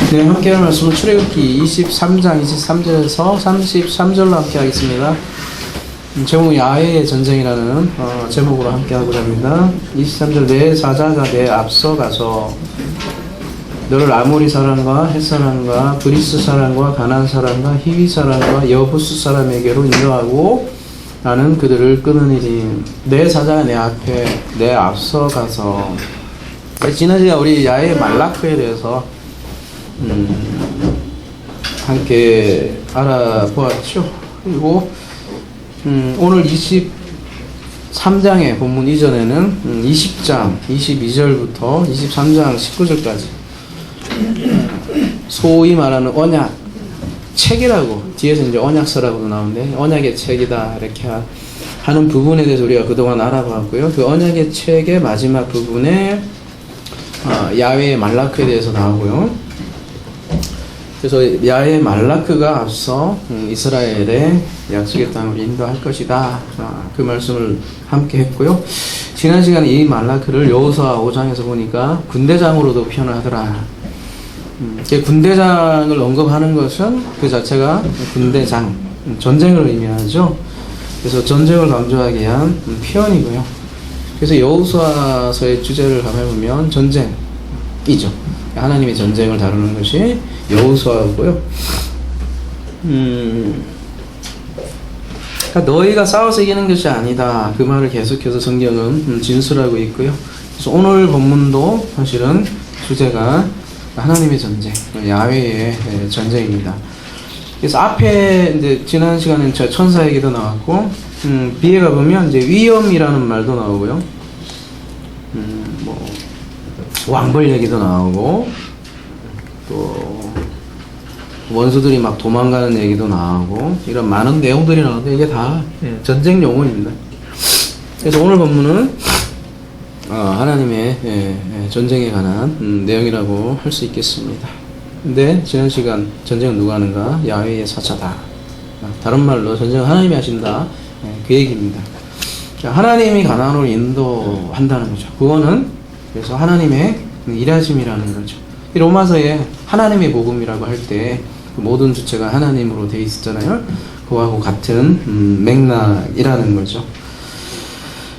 네, 함께할 말씀은 출애굽기 23장 23절에서 33절로 함께 하겠습니다. 제목이 야훼의 전쟁이라는 제목으로 함께 하고자 합니다. 23절 내 사자가 내 앞서 가서 너를 아모리 사람과 헷 사람과 브리스 사람과 가나안 사람과 히위 사람과 여부스 사람에게로 인도하고 나는 그들을 끊으리니 내 사자가 내 앞에 내 앞서 가서. 지난 시간 우리 야훼 말라크에 대해서 함께 알아보았죠. 그리고 오늘 23장의 본문 이전에는 20장 22절부터 23장 19절까지 소위 말하는 언약 책이라고, 뒤에서 이제 언약서라고도 나오는데 언약의 책이다 이렇게 하는 부분에 대해서 우리가 그동안 알아봤고요. 그 언약의 책의 마지막 부분에 야훼의 말라크에 대해서 나오고요. 그래서 야훼 말라크가 앞서 이스라엘의 약속의 땅으로 인도할 것이다. 그 말씀을 함께 했고요. 지난 시간에 이 말라크를 여호수아 5장에서 보니까 군대장으로도 표현을 하더라. 군대장을 언급하는 것은 그 자체가 군대장, 전쟁을 의미하죠. 그래서 전쟁을 강조하기 위한 표현이고요. 그래서 여호수아서의 주제를 가만보면 전쟁이죠. 하나님의 전쟁을 다루는 것이 여호수아고요. 그러니까 너희가 싸워서 이기는 것이 아니다. 그 말을 계속해서 성경은 진술하고 있고요. 그래서 오늘 본문도 사실은 주제가 하나님의 전쟁, 야훼의 전쟁입니다. 그래서 앞에 이제 지난 시간에 천사 얘기도 나왔고, 뒤에 가보면 이제 위험이라는 말도 나오고요. 왕벌 얘기도 나오고, 또 원수들이 막 도망가는 얘기도 나오고, 이런 많은 내용들이 나오는데 이게 다 전쟁 용어입니다. 그래서 오늘 본문은 하나님의 전쟁에 관한 내용이라고 할 수 있겠습니다. 근데 지난 시간 전쟁은 누가 하는가? 야훼의 사자다. 다른 말로 전쟁은 하나님이 하신다. 그 얘기입니다. 하나님이 가나안으로 인도한다는 거죠. 그거는 그래서 하나님의 일하심이라는 거죠. 이 로마서에 하나님의 복음이라고 할 때 그 모든 주체가 하나님으로 되어 있었잖아요. 그거하고 같은 맥락이라는 거죠.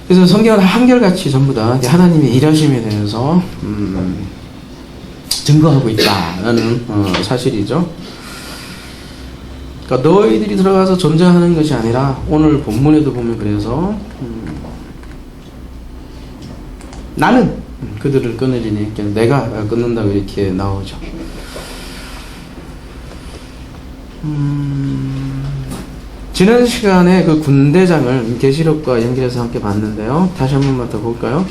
그래서 성경은 한결같이 전부 다 하나님의 일하심에 대해서 증거하고 있다라는 사실이죠. 그러니까 너희들이 들어가서 전쟁하는 것이 아니라 오늘 본문에도 보면 그래서 나는 그들을 끊으리니 내가 끊는다고 이렇게 나오죠. 지난 시간에 그 군대장을 계시록과 연결해서 함께 봤는데요. 다시 한 번만 더 볼까요?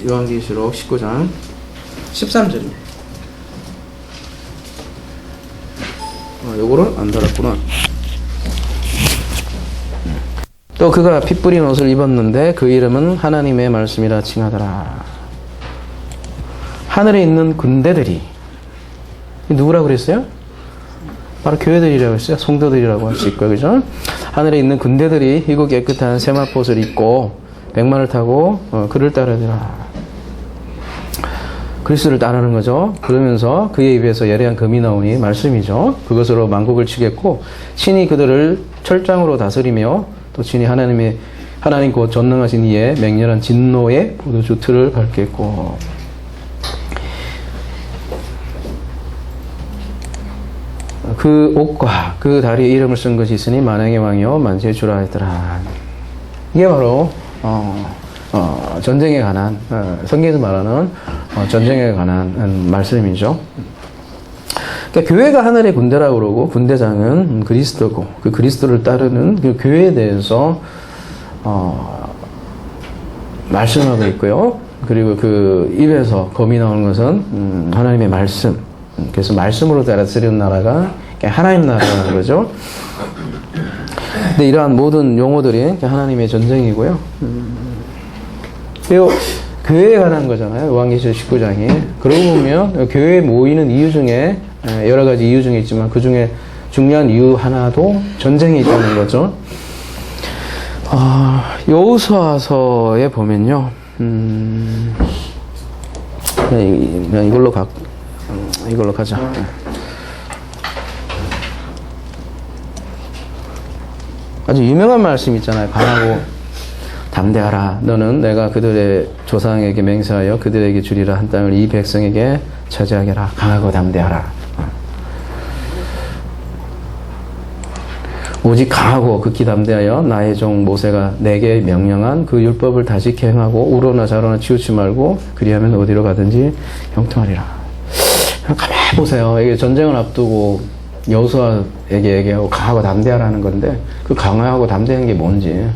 요한계시록 19장 13절입니다. 요거를 안 달았구나. 또 그가 피 뿌린 옷을 입었는데 그 이름은 하나님의 말씀이라 칭하더라. 하늘에 있는 군대들이 누구라고 그랬어요? 바로 교회들이라고 했어요. 성도들이라고 할 수 있고요. 그죠? 하늘에 있는 군대들이 희고 깨끗한 세마포옷을 입고 백마를 타고 그를 따르더라. 그리스도를 따르는 거죠. 그러면서 그의 입에서 예리한 금이 나오니 말씀이죠. 그것으로 만국을 치겠고 친히 그들을 철장으로 다스리며 또 친히 하나님 곧 전능하신 이의 맹렬한 진노의 포도주 틀을 밟겠고. 그 옷과 그 다리에 이름을 쓴 것이 있으니 만왕의 왕이요 만세의 주라 하더라. 이게 바로 전쟁에 관한 성경에서 말하는 전쟁에 관한 말씀이죠. 그러니까 교회가 하늘의 군대라고 그러고 군대장은 그리스도고 그 그리스도를 따르는 그 교회에 대해서 말씀하고 있고요. 그리고 그 입에서 검이 나오는 것은 하나님의 말씀. 그래서 말씀으로 다스리는 나라가 하나님 나라라는 거죠. 근데 이러한 모든 용어들이 하나님의 전쟁이고요. 그리고 교회에 관한 거잖아요. 요한계시록 19장이. 그러고 보면 교회에 모이는 이유 중에 여러 가지 이유 중에 있지만 그 중에 중요한 이유 하나도 전쟁이 있다는 거죠. 여호수아서에 보면요. 그냥 이걸로 가자. 아주 유명한 말씀 있잖아요. 강하고 담대하라. 너는 내가 그들의 조상에게 맹세하여 그들에게 주리라 한 땅을 이 백성에게 차지하게 하라. 강하고 담대하라. 오직 강하고 극히 담대하여 나의 종 모세가 내게 명령한 그 율법을 다 지켜 행하고 우로나 좌로나 치우치 말고 그리하면 어디로 가든지 형통하리라. 가만히 보세요. 이게 전쟁을 앞두고 여호수아에게 얘기하고 강하고 담대하라는 건데 그 강하고 담대한 게 뭔지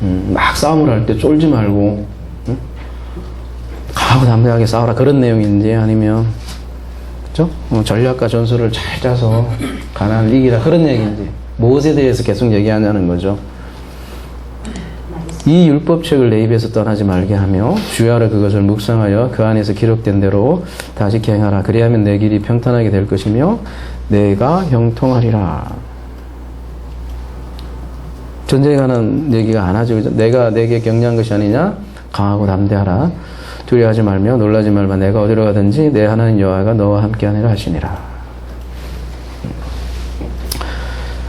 막 싸움을 할 때 쫄지 말고 강하고 담대하게 싸워라 그런 내용인지 아니면 그죠? 전략과 전술을 잘 짜서 가나안을 이기라 그런 얘기인지 무엇에 대해서 계속 얘기하냐는 거죠. 이 율법책을 내 입에서 떠나지 말게 하며 주야로 그것을 묵상하여 그 안에서 기록된 대로 다시 행하라. 그리하면 내 길이 평탄하게 될 것이며 내가 형통하리라. 전쟁에 관한 얘기가 안 하죠. 그죠? 내가 내게 격려한 것이 아니냐? 강하고 담대하라. 두려워하지 말며 놀라지 말며 내가 어디로 가든지 내 하나님 여호와가 너와 함께하니라 하시니라.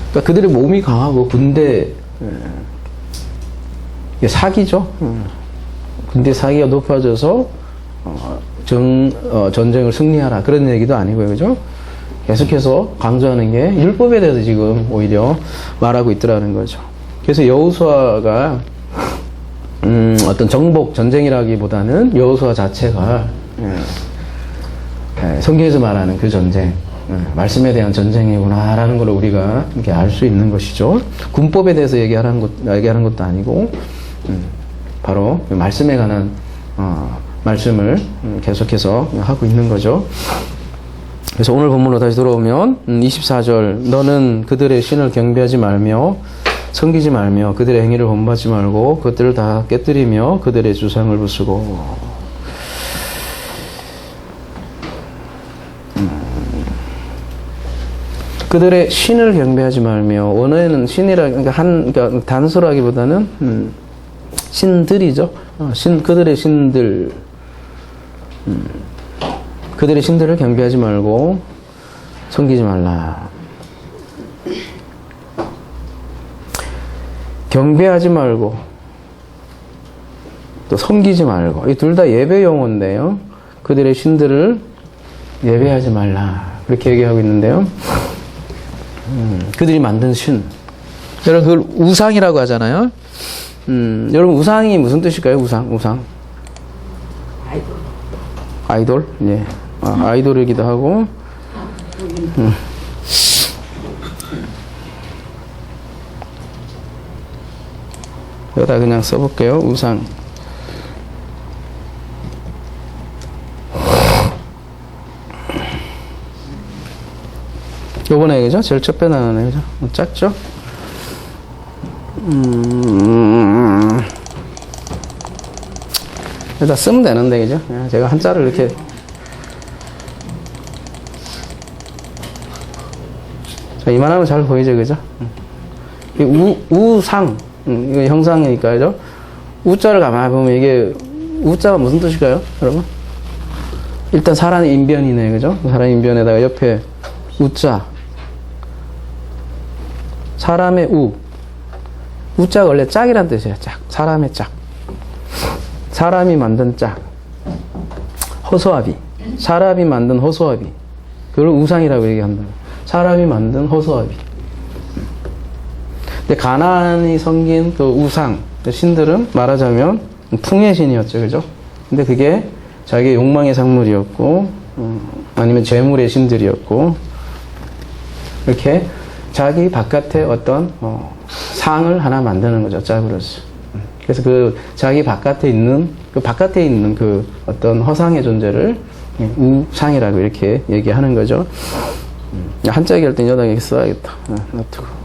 그러니까 그들의 몸이 강하고 군대 사기죠. 군대 사기가 높아져서 전쟁을 승리하라 그런 얘기도 아니고요, 그죠? 계속해서 강조하는 게 율법에 대해서 지금 오히려 말하고 있더라는 거죠. 그래서 여호수아가 어떤 정복 전쟁이라기보다는 여호수아 자체가 성경에서 말하는 그 전쟁, 말씀에 대한 전쟁이구나라는 걸 우리가 이렇게 알 수 있는 것이죠. 군법에 대해서 얘기하는 것도 아니고 바로 말씀에 관한 말씀을 계속해서 하고 있는 거죠. 그래서 오늘 본문으로 다시 돌아오면 24절 너는 그들의 신을 경배하지 말며 섬기지 말며 그들의 행위를 본받지 말고 그것들을 다 깨뜨리며 그들의 주상을 부수고 그들의 신을 경배하지 말며 원어에는 신이라 그러니까 단서라기보다는 신들이죠. 그들의 신들 그들의 신들을 경배하지 말고 섬기지 말라. 경배하지 말고 또 섬기지 말고 이 둘 다 예배 용어인데요. 그들의 신들을 예배하지 말라 그렇게 얘기하고 있는데요. 그들이 만든 신 여러분 그걸 우상이라고 하잖아요. 여러분 우상이 무슨 뜻일까요? 우상 아이돌 예. 아이돌이기도 하고 여기다 그냥 써볼게요. 우상 요번에 그죠? 제일 첫 배 나오네 그죠? 작죠? 여기다 쓰면 되는데 그죠? 제가 한자를 이렇게 자, 이만하면 잘 보이죠 그죠? 우상 이거 형상이니까 그죠? 우자를 가만히 보면 이게 우자가 무슨 뜻일까요 여러분? 일단 사람의 인변이네 그죠? 사람의 인변에다가 옆에 우자 사람의 우자가 원래 짝이란 뜻이에요. 짝 사람의 짝 사람이 만든 짝 허수아비 사람이 만든 허수아비 그걸 우상이라고 얘기한다. 사람이 만든 허수아비. 근데 가나안이 섬긴 그 우상 신들은 말하자면 풍의 신이었죠 그죠? 근데 그게 자기의 욕망의 상물이었고 아니면 재물의 신들이었고 이렇게 자기 바깥에 어떤 상을 하나 만드는 거죠 짝으로서. 그래서 그 자기 바깥에 있는 그 어떤 허상의 존재를 우상이라고 이렇게 얘기하는 거죠. 한자 얘기할 땐 여기다 이렇게 써야겠다. 놔두고.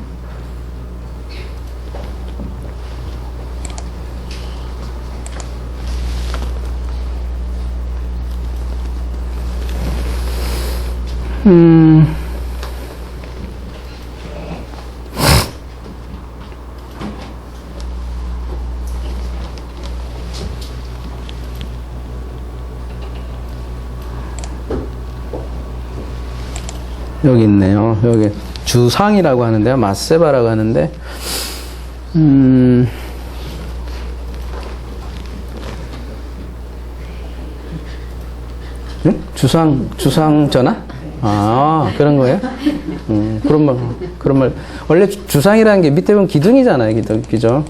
여기 있네요. 여기 주상이라고 하는데요. 마세바라고 하는데, 응? 주상 전화? 아, 그런 거예요? 그런 말. 원래 주상이라는 게 밑에 보면 기둥이잖아요, 기둥. 그죠?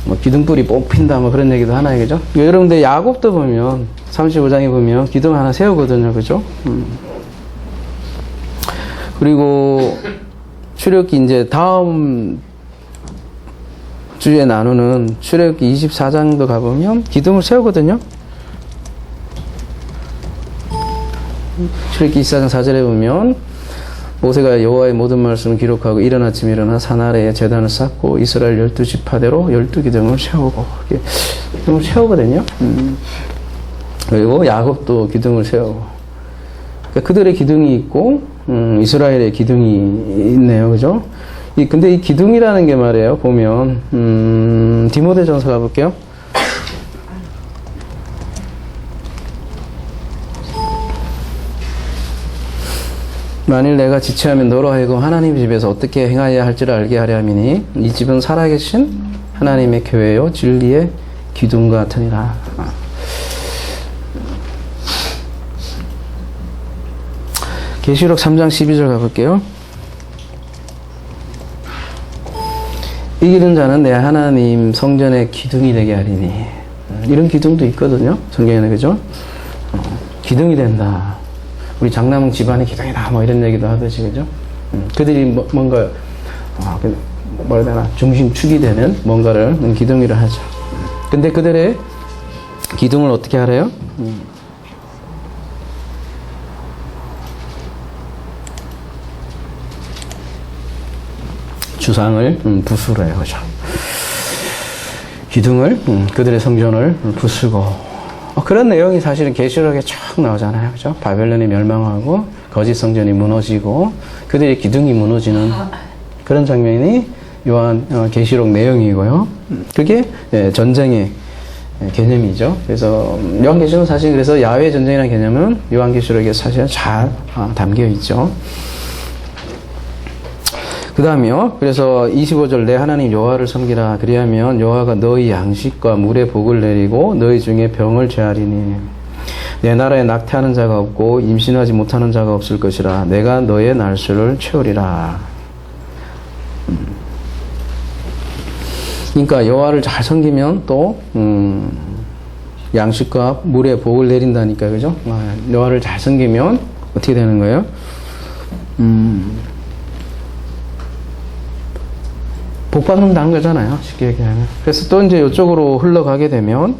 뭐, 기둥뿌리 뽑힌다, 뭐 그런 얘기도 하나요, 그죠? 여러분들 야곱도 보면, 35장에 보면 기둥 하나 세우거든요, 그죠? 그리고 출애굽기 이제 다음 주에 나누는 출애굽기 24장도 가보면 기둥을 세우거든요. 출애굽기 24장 4절에 보면 모세가 여호와의 모든 말씀을 기록하고 이른 아침에 일어나 산 아래에 제단을 쌓고 이스라엘 12지파대로 12기둥을 세우고 기둥을 세우거든요. 그리고 야곱도 기둥을 세우고 그러니까 그들의 기둥이 있고 이스라엘의 기둥이 있네요. 그죠? 근데 이 기둥이라는 게 말이에요. 보면 디모데전서 가볼게요. 만일 내가 지체하면 너로 하여금 하나님 집에서 어떻게 행하여야 할지를 알게 하려 함이니 이 집은 살아계신 하나님의 교회요 진리의 기둥 같으니라. 계시록 3장 12절 가볼게요. 이기는 자는 내 하나님 성전의 기둥이 되게 하리니. 이런 기둥도 있거든요. 성경에는. 그죠? 기둥이 된다. 우리 장남은 집안의 기둥이다. 뭐 이런 얘기도 하듯이. 그죠? 그들이 뭔가 뭐라 해야 되나 중심축이 되는 뭔가를 기둥이라 하죠. 근데 그들의 기둥을 어떻게 하래요? 주상을 부수래요. 그죠? 기둥을 그들의 성전을 부수고 그런 내용이 사실은 계시록에 쭉 나오잖아요. 그죠? 바벨론이 멸망하고 거짓 성전이 무너지고 그들의 기둥이 무너지는 그런 장면이 요한 계시록 내용이고요. 그게 전쟁의 개념이죠. 그래서 요한계시록은 사실 그래서 야외 전쟁이라는 개념은 요한계시록에 사실 잘 담겨 있죠. 그 다음에요. 그래서 25절 내 하나님 여호와를 섬기라. 그리하면 여호와가 너희 양식과 물의 복을 내리고 너희 중에 병을 제하리니 내 나라에 낙태하는 자가 없고 임신하지 못하는 자가 없을 것이라. 내가 너의 날수를 채우리라. 그러니까 여호와를 잘 섬기면 또 양식과 물의 복을 내린다니까. 그죠? 여호와를 잘 섬기면 어떻게 되는 거예요? 복 받는다는 거잖아요. 쉽게 얘기하면. 그래서 또 이제 이쪽으로 흘러가게 되면,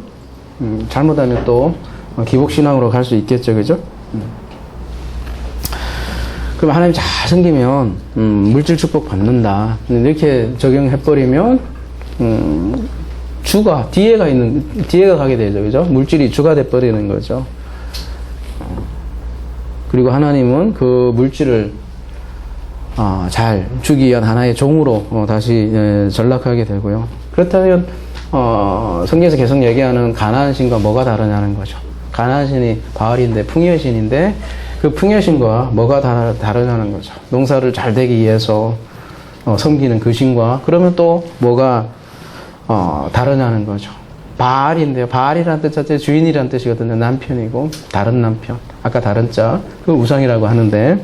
잘못하면 또 기복신앙으로 갈 수 있겠죠. 그죠? 그럼 하나님 잘 섬기면, 물질 축복 받는다. 이렇게 적용해버리면, 주가, 뒤에가 가게 되죠. 그죠? 물질이 주가 돼버리는 거죠. 그리고 하나님은 그 물질을 잘 주기 위한 하나의 종으로 다시 전락하게 되고요. 그렇다면 성경에서 계속 얘기하는 가나안 신과 뭐가 다르냐는 거죠. 가나안 신이 바알인데 풍요의 신인데 그 풍요의 신과 뭐가 다르냐는 거죠. 농사를 잘 되기 위해서 섬기는 그 신과 그러면 또 뭐가 다르냐는 거죠. 바알인데요. 바알이라는 뜻 자체 주인이라는 뜻이거든요. 남편이고 다른 남편. 아까 다른 자 그 우상이라고 하는데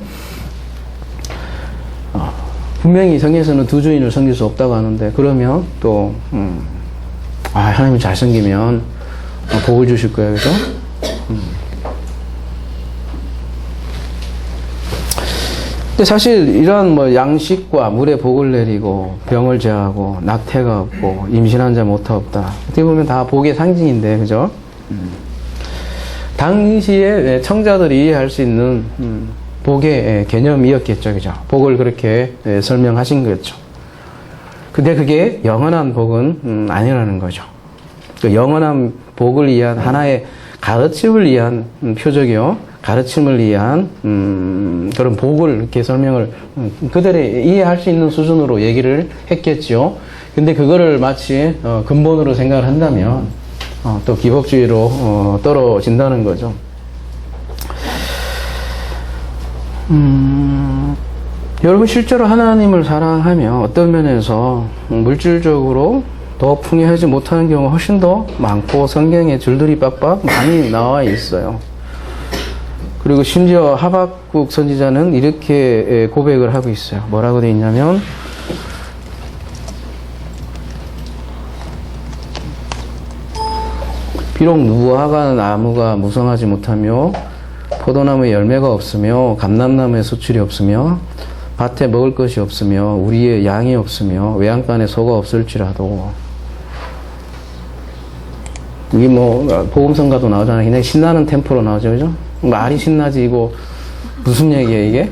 분명히 성경에서는 두 주인을 섬길 수 없다고 하는데 그러면 또 하나님을 잘 섬기면 복을 주실 거예요. 그죠? 근데 사실 이런 뭐 양식과 물의 복을 내리고 병을 제하고 낙태가 없고 임신한 자 모타 없다. 어떻게 보면 다 복의 상징인데 그죠? 당시에 청자들이 이해할 수 있는 복의 개념이었겠죠. 그죠? 복을 그렇게 설명하신 거죠. 근데 그게 영원한 복은 아니라는 거죠. 그 영원한 복을 위한 하나의 가르침을 위한 표적이요. 가르침을 위한 그런 복을 이렇게 설명을 그들이 이해할 수 있는 수준으로 얘기를 했겠죠. 근데 그거를 마치 근본으로 생각을 한다면 또 기복주의로 떨어진다는 거죠. 여러분 실제로 하나님을 사랑하면 어떤 면에서 물질적으로 더 풍요하지 못하는 경우가 훨씬 더 많고 성경에 줄들이 빡빡 많이 나와 있어요. 그리고 심지어 하박국 선지자는 이렇게 고백을 하고 있어요. 뭐라고 되어 있냐면 비록 무화과 나무가 무성하지 못하며 포도나무에 열매가 없으며 감람나무에 수출이 없으며 밭에 먹을 것이 없으며 우리의 양이 없으며 외양간에 소가 없을지라도 이게 뭐 복음성가도 나오잖아요. 그냥 신나는 템포로 나오죠, 그죠? 말이 신나지 이거 무슨 얘기야 이게?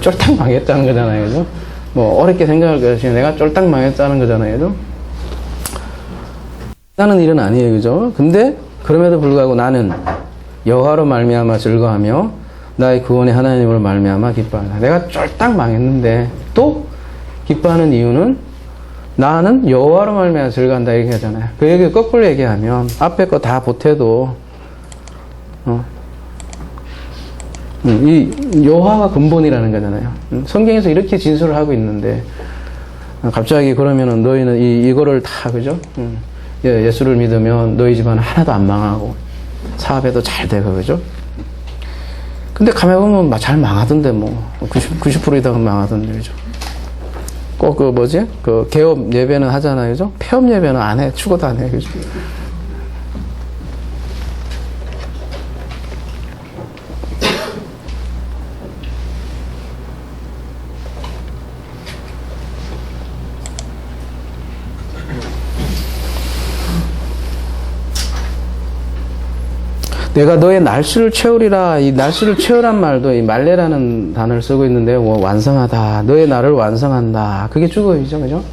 쫄딱 망했다는 거잖아요, 그죠? 뭐 어렵게 생각할 것이 내가 쫄딱 망했다는 거잖아요, 그죠? 나는 일은 아니에요, 그죠? 근데 그럼에도 불구하고 나는 여호와로 말미암아 즐거하며 나의 구원의 하나님으로 말미암아 기뻐한다. 내가 쫄딱 망했는데 또 기뻐하는 이유는 나는 여호와로 말미암아 즐거한다 이렇게 하잖아요. 그 얘기 거꾸로 얘기하면 앞에 거 다 보태도 이 여호와가 근본이라는 거잖아요. 성경에서 이렇게 진술을 하고 있는데 갑자기 그러면은 너희는 이거를 다 그죠? 예수를 믿으면 너희 집안 하나도 안 망하고 사업에도 잘 되고 그죠? 근데 가만히 보면 잘 망하던데 뭐 90% 이상은 망하던데 그죠? 꼭 그 뭐지? 그 개업 예배는 하잖아요 그죠? 폐업 예배는 안 해. 축구도 안 해. 그죠? 내가 너의 날씨를 채우리라. 이 날씨를 채우란 말도 이 말레라는 단어를 쓰고 있는데 완성하다. 너의 날을 완성한다. 그게 주거이죠, 그죠?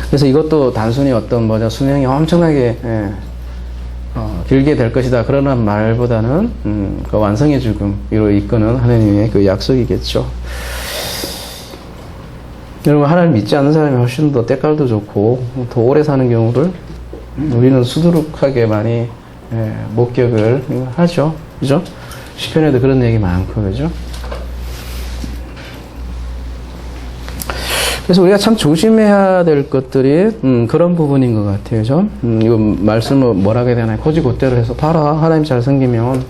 그래서 이것도 단순히 어떤 수명이 엄청나게 길게 될 것이다. 그러는 말보다는 그 완성의 죽음으로 이끄는 하나님의 그 약속이겠죠. 여러분 하나님 믿지 않는 사람이 훨씬 더 때깔도 좋고 더 오래 사는 경우를 우리는 수두룩하게 많이 목격을 하죠. 그죠? 시편에도 그런 얘기 많고, 그죠? 그래서 우리가 참 조심해야 될 것들이, 그런 부분인 것 같아요. 그죠? 이거 말씀을 뭐라고 해야 되나요? 고지고대로 해서 봐라. 하나님 잘 섬기면,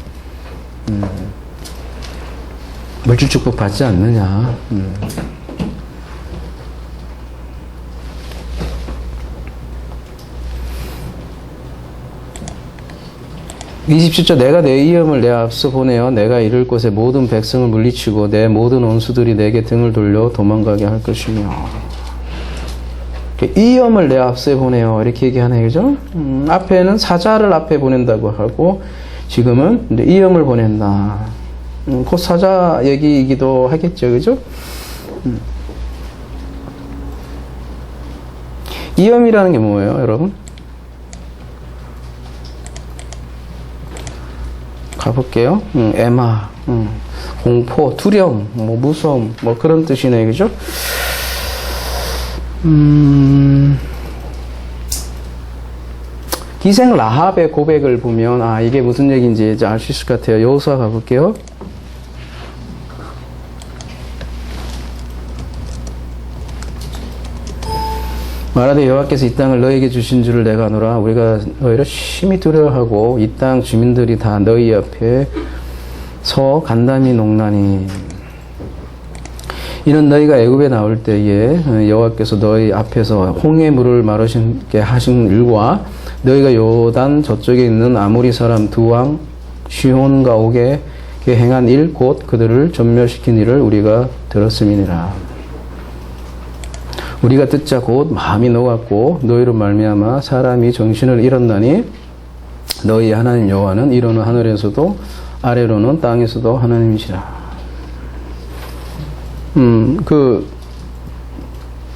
물질 축복 받지 않느냐. 27절 내가 내 이름을 내 앞서 보내어 내가 이를 곳에 모든 백성을 물리치고 내 모든 원수들이 내게 등을 돌려 도망가게 할 것이며 이엄을 내 앞서 보내어 이렇게 얘기하네요. 그죠? 앞에는 앞에 보낸다고 하고 지금은 이엄을 보낸다. 곧 사자 얘기이기도 하겠죠. 그죠? 이엄이라는 게 뭐예요, 여러분? 가볼게요. 애마, 공포, 두려움, 무서움, 그런 뜻이네, 그죠? 기생 라합의 고백을 보면, 이게 무슨 얘기인지 알 수 있을 것 같아요. 여호수아 가볼게요. 말하되 여호와께서 이 땅을 너희에게 주신 줄을 내가 아노라. 우리가 너희를 심히 두려워하고 이 땅 주민들이 다 너희 앞에 서 간담이 농나니 이는 너희가 애굽에 나올 때에 여호와께서 너희 앞에서 홍해 물을 마르시게 하신 일과 너희가 요단 저쪽에 있는 아모리 사람 두 왕 시혼과 옥에 행한 일 곧 그들을 전멸시킨 일을 우리가 들었음이니라. 우리가 듣자 곧 마음이 녹았고 너희로 말미암아 사람이 정신을 잃었나니 너희 하나님 여호와는 이로는 하늘에서도 아래로는 땅에서도 하나님이시라. 그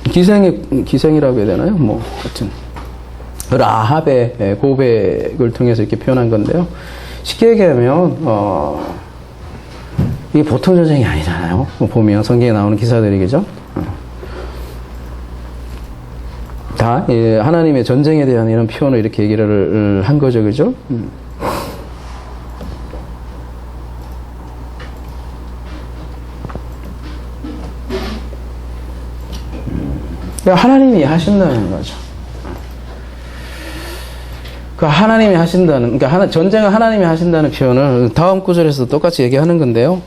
기생이라고 해야 되나요? 하여튼 라합의 고백을 통해서 이렇게 표현한 건데요. 쉽게 얘기하면 이게 보통 전쟁이 아니잖아요. 보면 성경에 나오는 기사들이겠죠. 다 하나님의 전쟁에 대한 이런 표현을 이렇게 얘기를 한 거죠, 그죠? 하나님이 하신다는 거죠. 그 하나님이 하신다는, 그러니까 전쟁을 하나님이 하신다는 표현을 다음 구절에서 똑같이 얘기하는 건데요.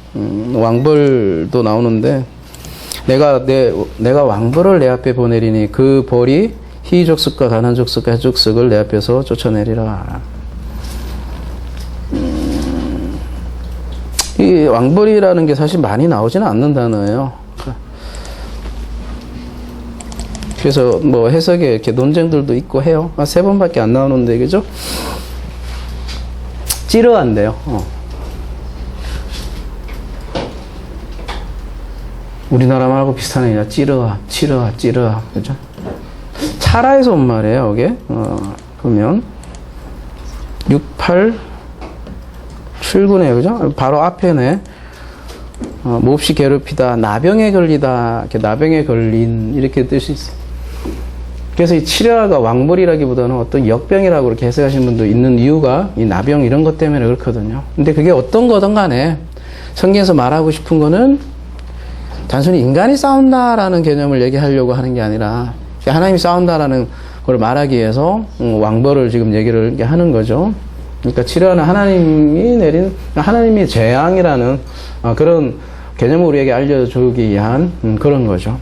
왕벌도 나오는데, 내가 왕벌을 내 앞에 보내리니 그 벌이 희족속과 가난족속과 해족속을 내 앞에서 쫓아내리라. 이 왕벌이라는 게 사실 많이 나오지는 않는 단어예요. 그래서 뭐 해석에 이렇게 논쟁들도 있고 해요. 3번밖에 안 나오는데, 그죠? 찌르한데요. 우리나라 말하고 비슷하네. 찌르아, 그죠? 차라에서 온 말이에요, 이게. 보면 6, 8, 7구네요, 그죠? 바로 앞에네. 몹시 괴롭히다, 나병에 걸리다, 이렇게 나병에 걸린, 이렇게 뜻이 있어요. 그래서 이 치료가 왕벌이라기보다는 어떤 역병이라고 이렇게 해석하시는 분도 있는 이유가 이 나병 이런 것 때문에 그렇거든요. 근데 그게 어떤 거든 간에 성경에서 말하고 싶은 거는 단순히 인간이 싸운다라는 개념을 얘기하려고 하는 게 아니라 하나님이 싸운다라는 걸 말하기 위해서 왕벌을 지금 얘기를 하는 거죠. 그러니까 치료는 하나님이 내린, 하나님이 재앙이라는 그런 개념을 우리에게 알려주기 위한 그런 거죠.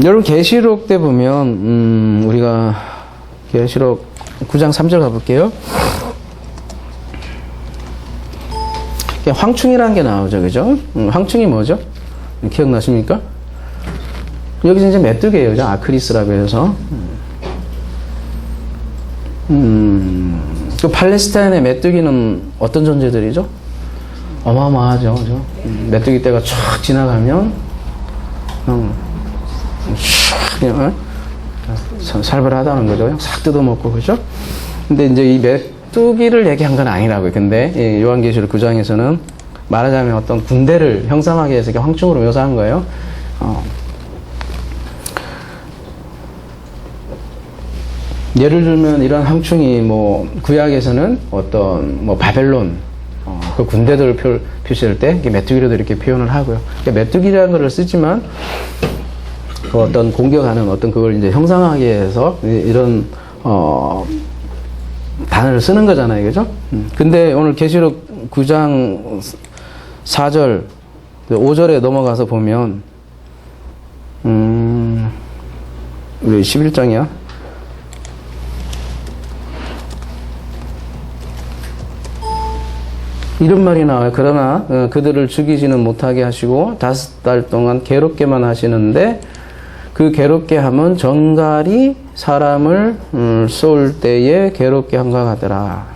여러분 계시록 때 보면 우리가 계시록 9장 3절 가볼게요. 황충이라는 게 나오죠, 그죠? 황충이 뭐죠? 기억나십니까? 여기서 이제 메뚜기예요, 그죠? 아크리스라고 해서. 그 팔레스타인의 메뚜기는 어떤 존재들이죠? 어마어마하죠, 그죠? 메뚜기 떼가 쫙 지나가면 그냥 살벌하다는 거죠. 싹 뜯어먹고, 그죠? 근데 이제 이 메뚜기를 얘기한 건 아니라고요. 근데 요한계시록 9장에서는 말하자면 어떤 군대를 형상하게 해서 황충으로 묘사한 거예요. 예를 들면 이런 황충이 뭐 구약에서는 어떤 뭐 바벨론 그 군대들을 표시할 때 메뚜기로도 이렇게 표현을 하고요. 그러니까 메뚜기라는 걸 쓰지만 그 어떤 공격하는 어떤 그걸 이제 형상하게 해서 이런 단어를 쓰는 거잖아요, 그죠? 근데 오늘 계시록 9장 4절 5절에 넘어가서 보면 우리 11장이야. 이런 말이 나와요. 그러나 그들을 죽이지는 못하게 하시고 5달 동안 괴롭게만 하시는데 그 괴롭게 함은 정갈이 사람을 쏠 때에 괴롭게 함과 같더라.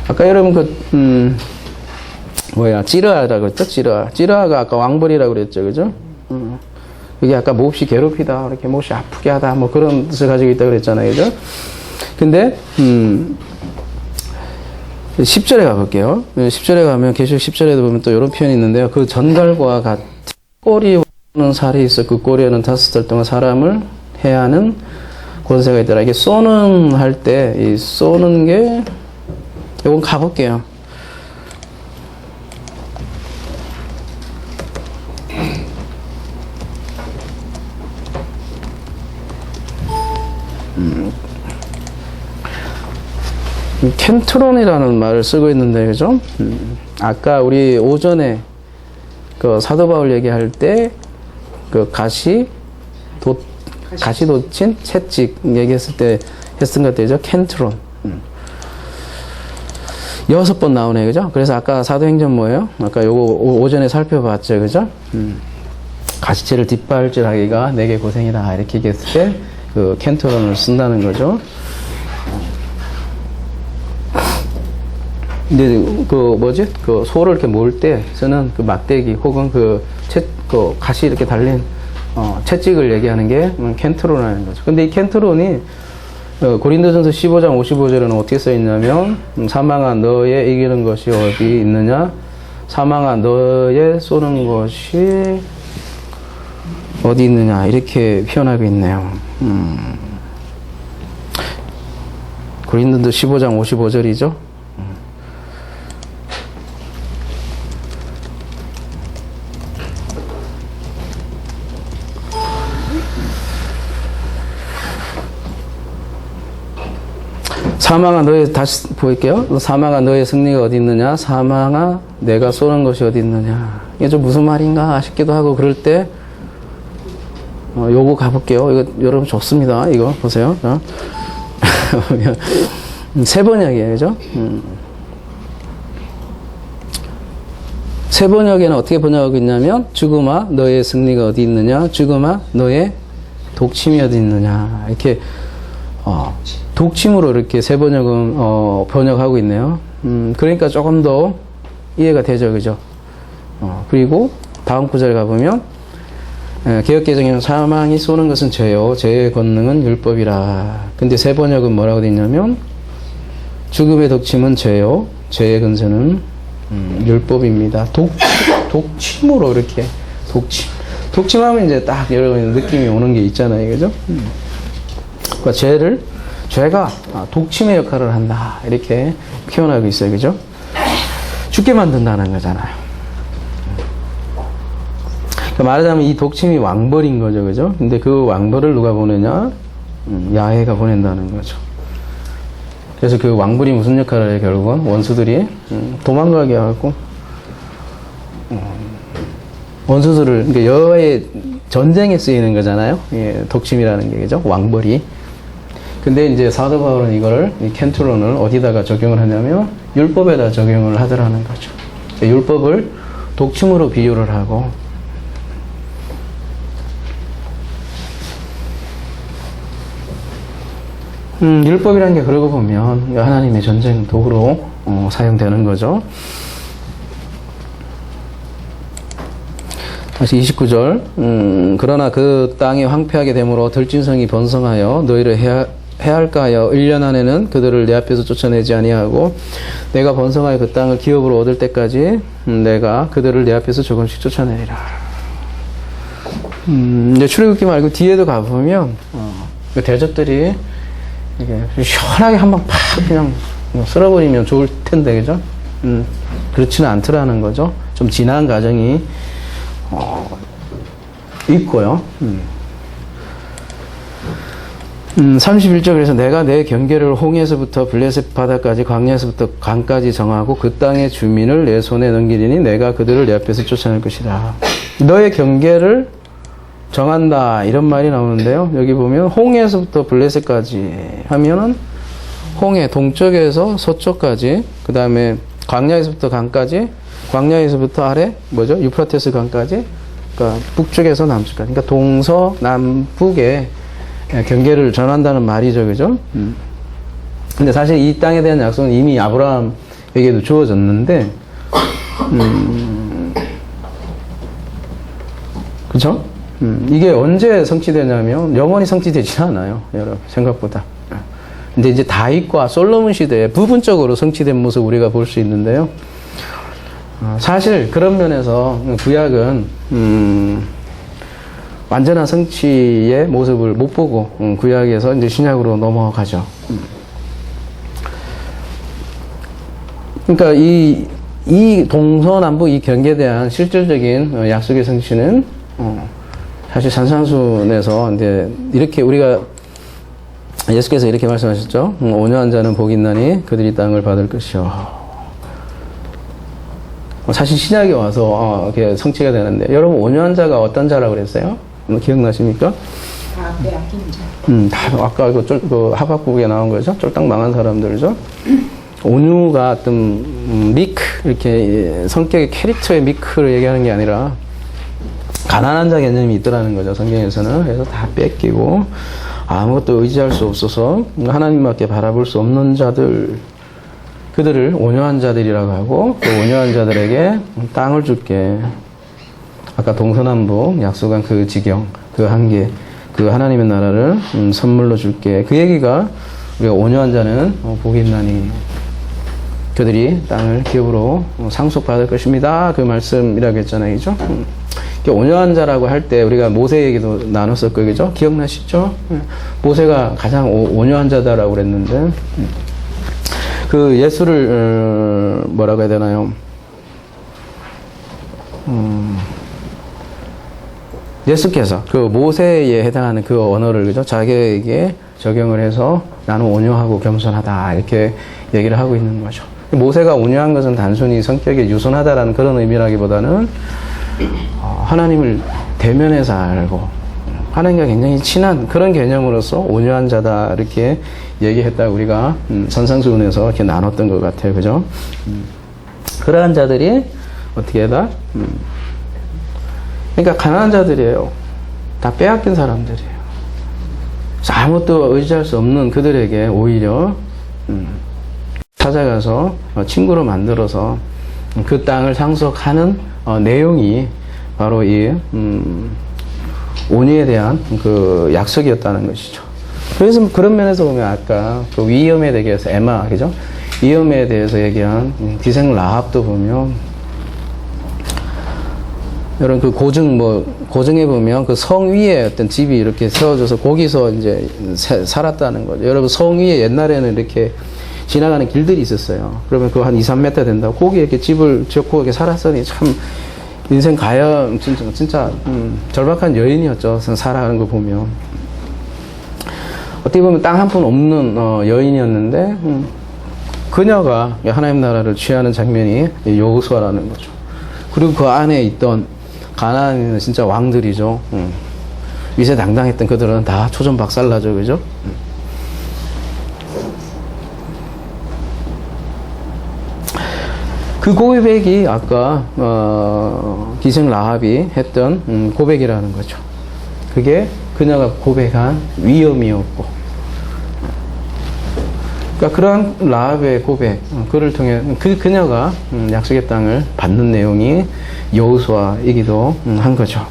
아까 여러분 찌르아라고 했죠? 찌르아가 아까 왕벌이라고 그랬죠, 그죠? 이게 아까 몹시 괴롭히다, 이렇게 몹시 아프게 하다, 뭐 그런 뜻을 가지고 있다고 그랬잖아요, 그죠? 근데 10절에 가볼게요. 10절에 가면 계시록 10절에도 보면 또 이런 표현이 있는데요. 그 전갈과 같은 꼬리 오는 살이 있어 그 꼬리에는 5달 동안 사람을 해야 하는 권세가 있더라. 이게 쏘는 할 때 이 쏘는 게 이건 가볼게요. 켄트론이라는 말을 쓰고 있는데, 그죠? 아까 우리 오전에 그 사도 바울 얘기할 때 그 가시돋친 채찍 얘기했을 때 했던 것 같아요. 켄트론. 6번 나오네, 그죠? 그래서 아까 사도행전 뭐예요? 아까 요거 오전에 살펴봤죠, 그죠? 가시채를 뒷발질하기가 내게 고생이다, 이렇게 얘기했을 때 그 켄트론을 쓴다는 거죠. 근데 그 소를 이렇게 모을 때 쓰는 그 막대기 혹은 그 가시 이렇게 달린 채찍을 얘기하는 게 켄트론이라는 거죠. 근데 이 켄트론이 고린도전서 15장 55절에는 어떻게 써 있냐면 사망아 너의 이기는 것이 어디 있느냐, 사망아 너의 쏘는 것이 어디 있느냐, 이렇게 표현하고 있네요. 고린도서 15장 55절이죠. 사망아 너의 다시 보일게요. 사망아 너의 승리가 어디 있느냐? 사망아 내가 쏘는 것이 어디 있느냐? 이게 좀 무슨 말인가 싶기도 하고 그럴 때 요거 가볼게요. 이거 여러분 좋습니다. 이거 보세요. 세 번역이에요, 그죠? 세 번역에는 어떻게 번역하고 있냐면 죽음아 너의 승리가 어디 있느냐? 죽음아 너의 독침이 어디 있느냐? 이렇게 독침으로 이렇게 세 번역은 번역하고 있네요. 그러니까 조금 더 이해가 되죠, 그죠? 그리고 다음 구절 가보면 개역개정에는 사망이 쏘는 것은 죄요, 죄의 권능은 율법이라. 근데 세 번역은 뭐라고 되어 있냐면 죽음의 독침은 죄요, 죄의 근세는 율법입니다. 독침으로 이렇게 독침하면 이제 딱 여러분 느낌이 오는 게 있잖아요, 그죠? 그러니까 죄가 독침의 역할을 한다 이렇게 표현하고 있어요, 그죠? 죽게 만든다는 거잖아요. 그러니까 말하자면 이 독침이 왕벌인 거죠, 그죠? 근데 그 왕벌을 누가 보내냐? 야훼가 보낸다는 거죠. 그래서 그 왕벌이 무슨 역할을 해요? 결국은 원수들이 도망가게 하고 원수들을, 그러니까 여호와의 전쟁에 쓰이는 거잖아요. 예, 독침이라는 게, 그죠? 왕벌이. 근데 이제 사도 바울은 이걸, 이 켄트론을 어디다가 적용을 하냐면 율법에다 적용을 하더라는 거죠. 율법을 독침으로 비유를 하고, 율법이라는 게 그러고 보면 하나님의 전쟁 도구로 사용되는 거죠. 다시 29절. 그러나 그 땅이 황폐하게 되므로 들짐승이 번성하여 너희를 해할까 하여 1년 안에는 그들을 내 앞에서 쫓아내지 아니하고 내가 번성하여 그 땅을 기업으로 얻을 때까지 내가 그들을 내 앞에서 조금씩 쫓아내리라. 이제 출애굽기 말고 뒤에도 가보면 그 대적들이 이게 시원하게 한방 팍 그냥 쓸어버리면 좋을 텐데, 그죠? 그렇지는 않더라는 거죠. 좀 지난 과정이 있고요. 31절. 그래서 내가 내 경계를 홍해에서부터 블레셋 바다까지 광야에서부터 강까지 정하고 그 땅의 주민을 내 손에 넘기리니 내가 그들을 내 앞에서 쫓아낼 것이다. 너의 경계를 정한다 이런 말이 나오는데요. 여기 보면 홍해에서부터 블레셋까지 하면은 홍해 동쪽에서 서쪽까지, 그 다음에 광야에서부터 강까지, 광야에서부터 아래 뭐죠? 유프라테스 강까지, 그러니까 북쪽에서 남쪽까지, 그러니까 동서남북에 경계를 전한다는 말이죠, 그죠? 근데 사실 이 땅에 대한 약속은 이미 아브라함에게도 주어졌는데, 그죠? 이게 언제 성취되냐면 영원히 성취되지 않아요, 여러분 생각보다. 근데 이제 다윗과 솔로몬 시대에 부분적으로 성취된 모습 우리가 볼 수 있는데요. 사실 그런 면에서 구약은 완전한 성취의 모습을 못 보고 구약에서 이제 신약으로 넘어가죠. 그러니까 이 동서남북 이 경계에 대한 실질적인 약속의 성취는 사실 산상수에서 이제 이렇게 우리가 예수께서 이렇게 말씀하셨죠. 온유한 자는 복이 있나니 그들이 땅을 받을 것이요. 사실 신약에 와서 이렇게 성취가 되는데, 여러분 온유한 자가 어떤 자라고 그랬어요? 기억나십니까? 다 아까 그 하박국에 나온 거죠. 쫄딱 망한 사람들죠. 온유가 어떤 미크, 이렇게 성격의 캐릭터의 미크를 얘기하는 게 아니라 가난한 자 개념이 있더라는 거죠, 성경에서는. 그래서 다 뺏기고 아무것도 의지할 수 없어서 하나님밖에 바라볼 수 없는 자들, 그들을 온유한 자들이라고 하고, 그 온유한 자들에게 땅을 줄게. 아까 동서남북 약속한 그 지경, 그 한계, 그 하나님의 나라를 선물로 줄게. 그 얘기가 우리가 온유한 자는 복이 있나니 그들이 땅을 기업으로 상속받을 것입니다. 그 말씀이라고 했잖아요, 그죠? 온유한 자라고 할 때 우리가 모세 얘기도 나눴었고, 그죠? 기억나시죠? 모세가 가장 온유한 자다라고 그랬는데, 그 예수를, 뭐라고 해야 되나요? 예수께서 그 모세에 해당하는 그 언어를, 그죠? 자기에게 적용을 해서 나는 온유하고 겸손하다. 이렇게 얘기를 하고 있는 거죠. 모세가 온유한 것은 단순히 성격이 유순하다라는 그런 의미라기보다는 하나님을 대면해서 알고 하나님과 굉장히 친한 그런 개념으로서 온유한 자다 이렇게 얘기했다고 우리가 산상수훈에서 이렇게 나눴던 것 같아요. 그죠? 그러한 자들이 어떻게 해다? 그러니까 가난한 자들이에요. 다 빼앗긴 사람들이에요. 아무것도 의지할 수 없는 그들에게 오히려 찾아가서 친구로 만들어서 그 땅을 상속하는 내용이 바로 이 온유에 대한 그 약속이었다는 것이죠. 그래서 그런 면에서 보면 아까 그 위험에 대해서 에마, 그죠? 위험에 대해서 얘기한 기생 라합도 보면 이런 그 고증에 보면 그 성 위에 어떤 집이 이렇게 세워져서 거기서 이제 살았다는 거죠. 여러분 성 위에 옛날에는 이렇게 지나가는 길들이 있었어요. 그러면 그거 한 2, 3m 된다고 거기에 이렇게 집을 지었고 이렇게 살았으니 참 인생 가연 진짜 절박한 여인이었죠. 살아가는 거 보면 어떻게 보면 땅 한 푼 없는 여인이었는데 그녀가 하나님 나라를 취하는 장면이 여호수아라는 거죠. 그리고 그 안에 있던 가나안에는 진짜 왕들이죠. 위세당당했던 그들은 다 초전박살나죠, 그죠? 그 고백이 아까 기생 라합이 했던 고백이라는 거죠. 그게 그녀가 고백한 위험이었고, 그러니까 그런 라합의 고백, 그를 통해 그녀가 약속의 땅을 받는 내용이 여호수아이기도 한 거죠.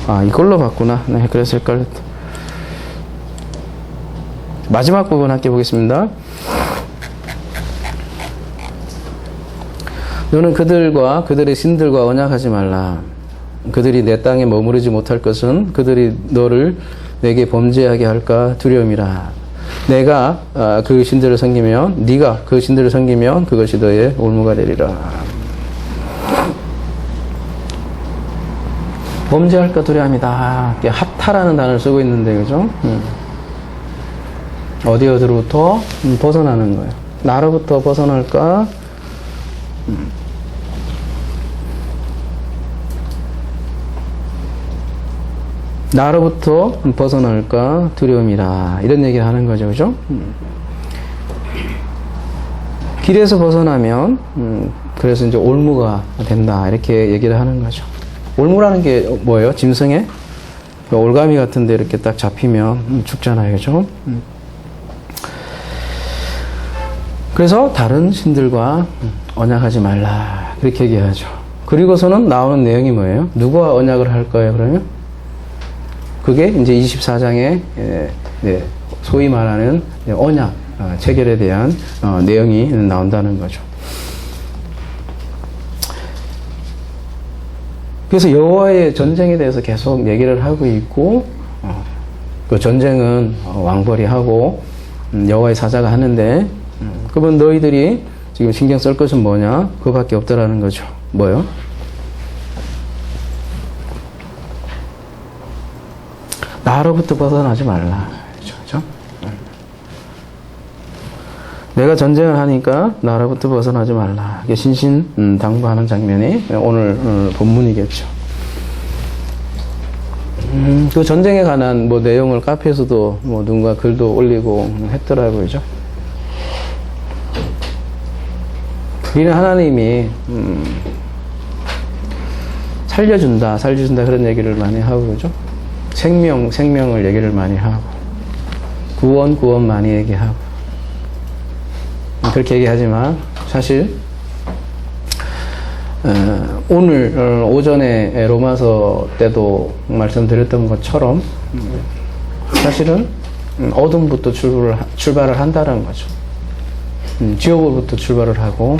아, 이걸로 봤구나. 네, 그래서 헷갈렸다. 마지막 부분 함께 보겠습니다. 너는 그들과 그들의 신들과 언약하지 말라. 그들이 내 땅에 머무르지 못할 것은 그들이 너를 내게 범죄하게 할까 두려움이라. 내가 그 신들을 섬기면 네가 그 신들을 섬기면 그것이 너의 올무가 되리라. 범죄할까 두려움이다. 하타라는 단어를 쓰고 있는데, 그죠? 어디로부터 벗어나는 거예요. 나로부터 벗어날까? 나로부터 벗어날까 두려움이라. 이런 얘기를 하는 거죠, 그죠? 길에서 벗어나면, 그래서 이제 올무가 된다. 이렇게 얘기를 하는 거죠. 올무라는 게 뭐예요? 짐승에? 올가미 같은데 이렇게 딱 잡히면 죽잖아요. 그죠? 그래서 다른 신들과 언약하지 말라. 그렇게 얘기하죠. 그리고서는 나오는 내용이 뭐예요? 누구와 언약을 할 거예요, 그러면? 그게 이제 24장에 소위 말하는 언약, 체결에 대한 내용이 나온다는 거죠. 그래서 여호와의 전쟁에 대해서 계속 얘기를 하고 있고, 그 전쟁은 왕벌이 여호와의 사자가 하는데, 그러면 너희들이 지금 신경 쓸 것은 뭐냐? 그거밖에 없다라는 거죠. 뭐요? 나로부터 벗어나지 말라. 그렇죠? 내가 전쟁을 하니까 나로부터 벗어나지 말라. 이게 신신당부하는 장면이 오늘 본문이겠죠. 그 전쟁에 관한 내용을 카페에서도 누군가 글도 올리고 했더라고요. 그죠? 우리는 하나님이 살려준다 그런 얘기를 많이 하고, 그죠? 생명을 얘기를 많이 하고, 구원 많이 얘기하고, 그렇게 얘기하지만, 사실, 오늘 오전에 로마서 때도 말씀드렸던 것처럼 사실은 어둠부터 출발을 한다는 거죠. 지옥으로부터 출발을 하고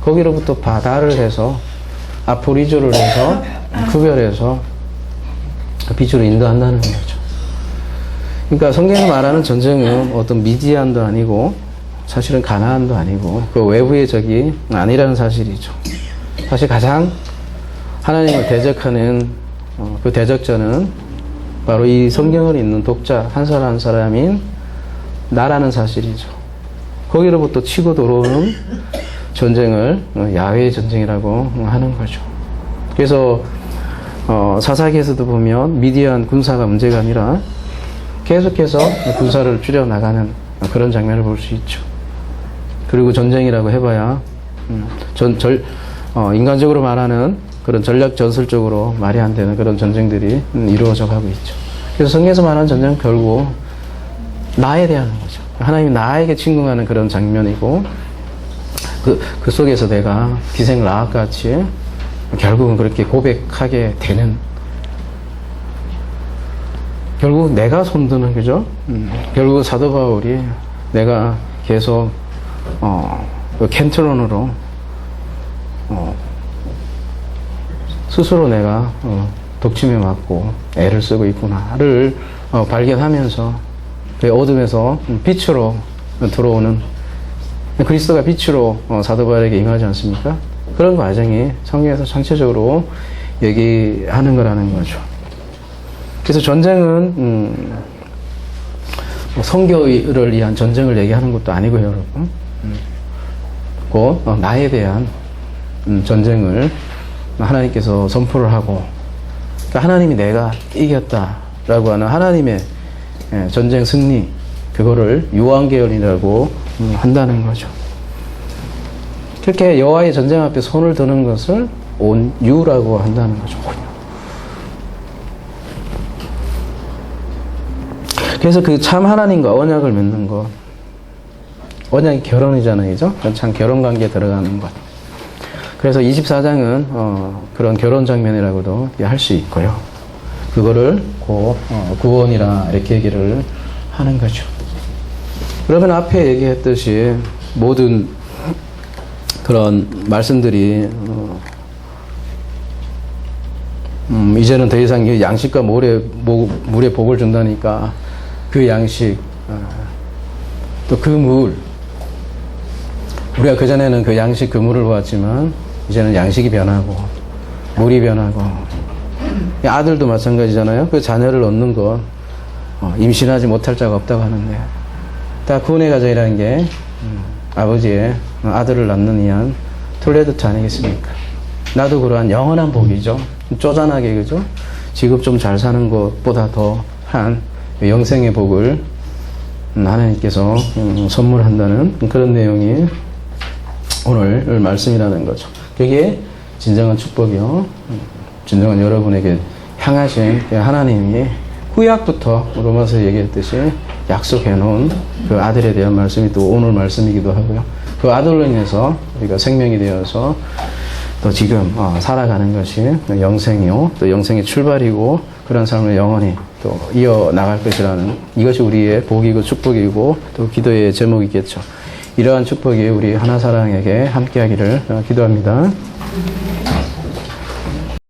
거기로부터 바다를 해서 아포리조를 해서 구별해서 빛으로 인도한다는 거죠. 그러니까 성경이 말하는 전쟁은 어떤 미디안도 아니고 사실은 가나안도 아니고 그 외부의 적이 아니라는 사실이죠. 사실 가장 하나님을 대적하는 그 대적자는 바로 이 성경을 읽는 독자 한 사람 한 사람인 나라는 사실이죠. 거기로부터 치고 들어오는 전쟁을 야훼의 전쟁이라고 하는 거죠. 그래서 사사기에서도 보면 미디안 군사가 문제가 아니라 계속해서 군사를 줄여나가는 그런 장면을 볼 수 있죠. 그리고 전쟁이라고 해봐야 인간적으로 말하는 그런 전략 전술적으로 말이 안 되는 그런 전쟁들이 이루어져 가고 있죠. 그래서 성경에서 말하는 전쟁은 결국 나에 대한 거죠. 하나님이 나에게 침공하는 그런 장면이고 그 속에서 내가 기생 라합같이 결국은 그렇게 고백하게 되는, 결국 내가 손드는, 그죠? 결국 사도 바울이 내가 계속 그 켄트론으로 스스로 내가 독침에 맞고 애를 쓰고 있구나를 발견하면서 그 어둠에서 빛으로 들어오는, 그리스도가 빛으로 사도 바울에게 임하지 않습니까? 그런 과정이 성경에서 전체적으로 얘기하는 거라는 거죠. 그래서 전쟁은 성교를 위한 전쟁을 얘기하는 것도 아니고요, 여러분. 곧 나에 대한 전쟁을 하나님께서 선포를 하고, 그러니까 하나님이 내가 이겼다라고 하는 하나님의 전쟁 승리, 그거를 요한계열이라고 한다는 거죠. 그렇게 여호와의 전쟁 앞에 손을 드는 것을 온유라고 한다는 거죠. 그래서 그 참 하나님과 언약을 맺는 것, 언약이 결혼이잖아요, 그죠? 참 결혼 관계에 들어가는 것. 그래서 24장은 그런 결혼 장면이라고도 할 수 있고요. 그거를 구원이라 이렇게 얘기를 하는 거죠. 그러면 앞에 얘기했듯이 모든 그런 말씀들이 이제는 더 이상 양식과 물에 복을 준다니까 그 양식, 또 그 물, 우리가 그전에는 그 양식, 그 물을 보았지만 이제는 양식이 변하고 물이 변하고, 아들도 마찬가지잖아요. 그 자녀를 얻는 것, 임신하지 못할 자가 없다고 하는데, 다 구원의 과정이라는 게 아버지의 아들을 낳는 이한 톨레드트 아니겠습니까? 나도 그러한 영원한 복이죠. 쪼잔하게, 그죠? 지금 좀 잘 사는 것보다 더한 영생의 복을 하나님께서 선물한다는 그런 내용이 오늘 말씀이라는 거죠. 그게 진정한 축복이요. 진정한 여러분에게 향하신 하나님이 구약부터 로마서 얘기했듯이 약속해 놓은 그 아들에 대한 말씀이 또 오늘 말씀이기도 하고요. 그 아들로 인해서 우리가 생명이 되어서 또 지금 살아가는 것이 영생이요, 또 영생의 출발이고, 그런 삶을 영원히 또 이어나갈 것이라는, 이것이 우리의 복이고 축복이고 또 기도의 제목이겠죠. 이러한 축복이 우리 하나사랑에게 함께하기를 기도합니다.